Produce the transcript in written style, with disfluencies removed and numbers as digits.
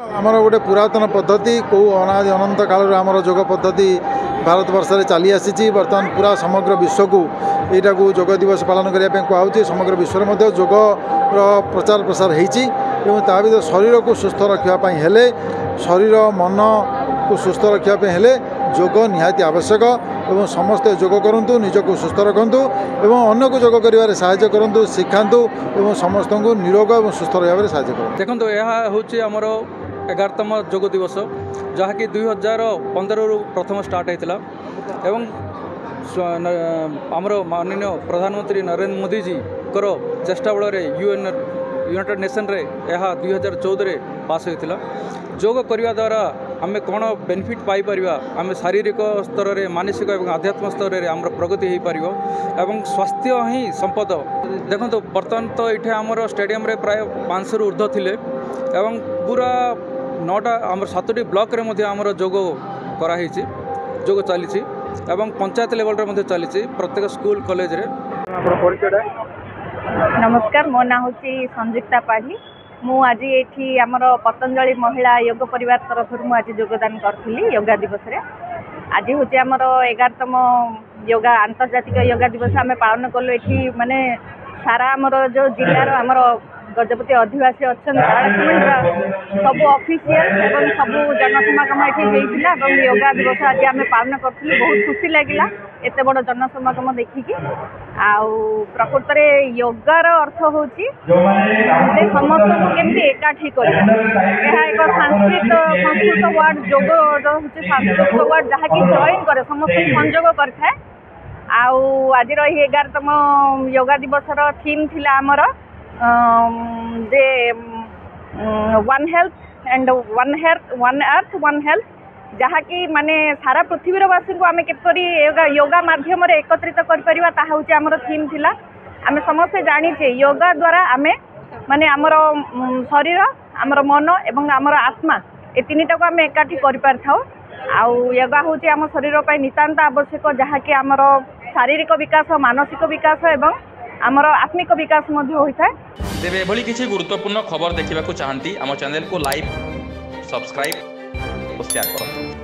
आमर गोटे पुरातन पद्धति कौ अनादि अनंत काल आमर योग पद्धति भारत वर्ष में चली आसी बर्तमान पूरा समग्र विश्व को यहाँ को योग दिवस पालन करने कहु समग्र विश्व में योग प्रचार प्रसार होती भर शरीर को सुस्थ रखापी हेले शरीर मन को सुस्थ रखापी हेले योग निहाती आवश्यक एवं समस्ते योग करूँ निजक सुस्थ रखु एवं अन्य को योग कर साहाय्य करूँ शिखातु एवं समस्त को निरोग और सुस्थ रहा साहाय्य करूँ। देखो यह हूँ आमर 11तम योग दिवस जहाँकि 2015 प्रथम स्टार्ट होता एवं आमर माननीय प्रधानमंत्री नरेंद्र मोदी जी को चेष्टा बल यूनाइटेड नेशन रे यह 2014 पास होता योग करने द्वारा आम कौन बेनिफिट पाइपर आम शारीरिक स्तर में मानसिक और आध्यात्म स्तर में आम प्रगति हो पार एवं स्वास्थ्य ही संपद। देखो बर्तमान तो ये आमर स्टेडियम रे प्राय 500 रु ऊर्ध्व थिले एवं पूरा 9टा आम 7टी ब्लॉक रे मध्य आमर योग कराई योग चली एवं पंचायत लेवल रे चली प्रत्येक स्कूल कॉलेज रे। नमस्कार, मो ना हूँ संजुक्ता पाढ़ी। मु आज ये आमर पतंजलि महिला योग परिवार तरफ आज योगदान करी योगा दिवस रे। आज हूँ आमर 11तम योगा आंतर्जातिक योगा दिवस आम पालन कलु ये माने सारा आमर जो जिलार आमर गजपति आदिवासी अच्छा सब ऑफिशियल एवं सब जनसमागम ये योगा दिवस आज आम पालन करूँ। बहुत खुशी लगिला एत बड़ जनसमागम देखिकी। प्रकृत में योगार अर्थ हूँ समस्त को केमती एकाठी कर एक संस्कृत वर्ड योग हूँ सांस्कृतिक वर्ड जहाँकि जॉइन करे समस्त संजोग करए। आज 11तम योगा दिवस थीम थिला आमर जे one health and one earth one health जहाँकि माने सारा पृथ्वीवासी को आम किपरि योगा माध्यम एकत्रित कर आमर थीम थिला। आम समस्ते जानीचे योगा द्वारा आमे माने आमर शरीर आमर मन एवं आमर आत्मा ए तीनटा को आम एकाठी कर योगा हूँ आम शरीर पर नितांत आवश्यक जहाँकि आमर शारीरिक विकास मानसिक विकास एवं आमर आत्मिक विकास होता है। तेरे एभली किसी गुरुत्वपूर्ण खबर देखा चाहती आम चैनल को लाइक सब्सक्राइब और शेयर करें।